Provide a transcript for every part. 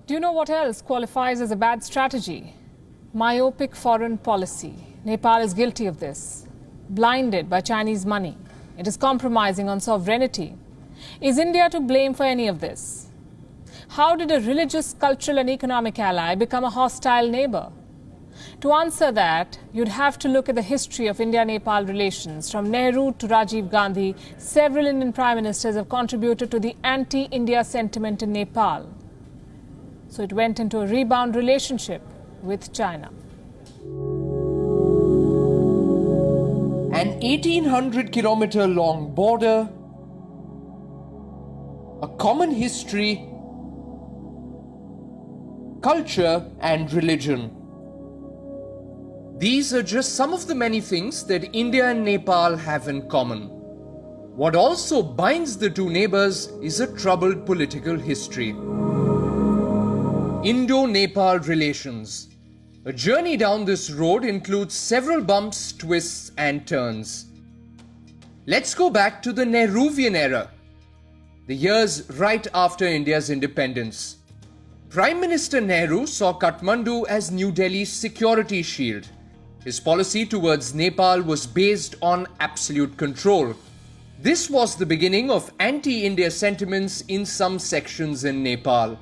Do you know what else qualifies as a bad strategy? Myopic foreign policy. Nepal is guilty of this. Blinded by Chinese money. It is compromising on sovereignty. Is India to blame for any of this? How did a religious, cultural and economic ally become a hostile neighbor? To answer that, you'd have to look at the history of India-Nepal relations. From Nehru to Rajiv Gandhi, several Indian prime ministers have contributed to the anti-India sentiment in Nepal. So it went into a rebound relationship with China. An 1,800-kilometer long border, a common history, culture and religion. These are just some of the many things that India and Nepal have in common. What also binds the two neighbors is a troubled political history. Indo-Nepal relations. A journey down this road includes several bumps, twists and turns. Let's go back to the Nehruvian era, the years right after India's independence. Prime Minister Nehru saw Kathmandu as New Delhi's security shield. His policy towards Nepal was based on absolute control. This was the beginning of anti-India sentiments in some sections in Nepal.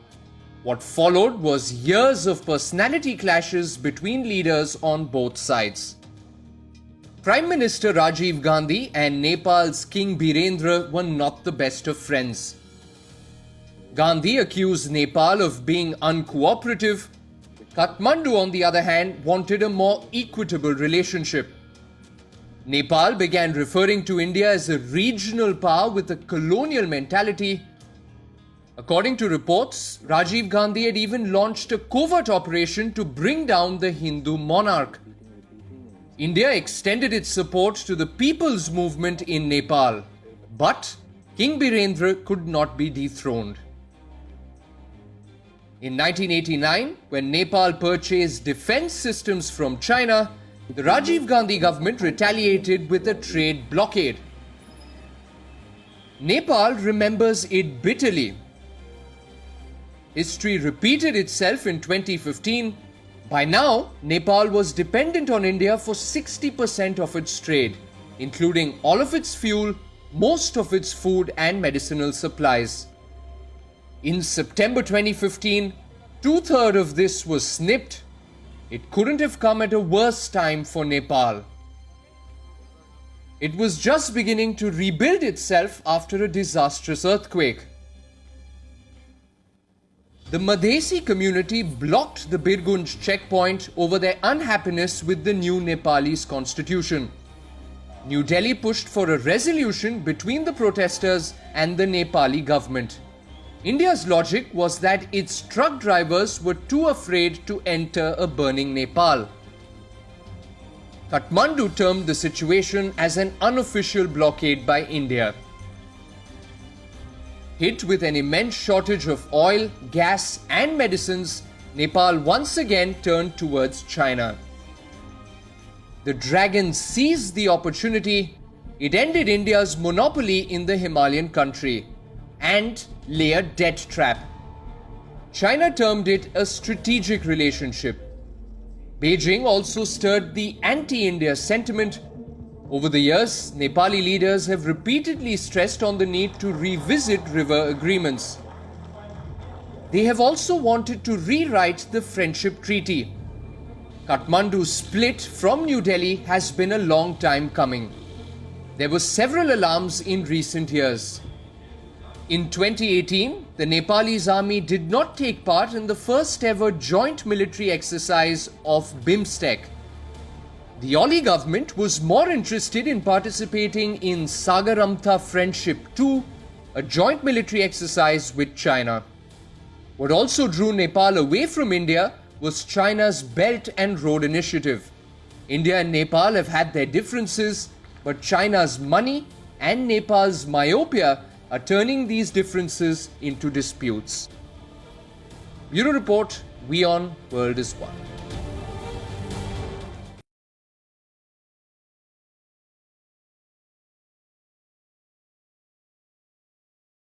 What followed was years of personality clashes between leaders on both sides. Prime Minister Rajiv Gandhi and Nepal's King Birendra were not the best of friends. Gandhi accused Nepal of being uncooperative. Kathmandu, on the other hand, wanted a more equitable relationship. Nepal began referring to India as a regional power with a colonial mentality. According to reports, Rajiv Gandhi had even launched a covert operation to bring down the Hindu monarch. India extended its support to the people's movement in Nepal, but King Birendra could not be dethroned. In 1989, when Nepal purchased defense systems from China, the Rajiv Gandhi government retaliated with a trade blockade. Nepal remembers it bitterly. History repeated itself in 2015. By now, Nepal was dependent on India for 60% of its trade, including all of its fuel, most of its food and medicinal supplies. In September 2015, two-thirds of this was snipped. It couldn't have come at a worse time for Nepal. It was just beginning to rebuild itself after a disastrous earthquake. The Madhesi community blocked the Birgunj checkpoint over their unhappiness with the new Nepalese constitution. New Delhi pushed for a resolution between the protesters and the Nepali government. India's logic was that its truck drivers were too afraid to enter a burning Nepal. Kathmandu termed the situation as an unofficial blockade by India. Hit with an immense shortage of oil, gas and medicines, Nepal once again turned towards China. The dragon seized the opportunity. It ended India's monopoly in the Himalayan country and lay a debt trap. China termed it a strategic relationship. Beijing also stirred the anti-India sentiment. Over the years, Nepali leaders have repeatedly stressed on the need to revisit river agreements. They have also wanted to rewrite the Friendship Treaty. Kathmandu's split from New Delhi has been a long time coming. There were several alarms in recent years. In 2018, the Nepalese army did not take part in the first ever joint military exercise of BIMSTEC. The Oli government was more interested in participating in Sagarmatha Friendship 2, a joint military exercise with China. What also drew Nepal away from India was China's Belt and Road Initiative. India and Nepal have had their differences, but China's money and Nepal's myopia are turning these differences into disputes. Bureau Report, WION, World is One.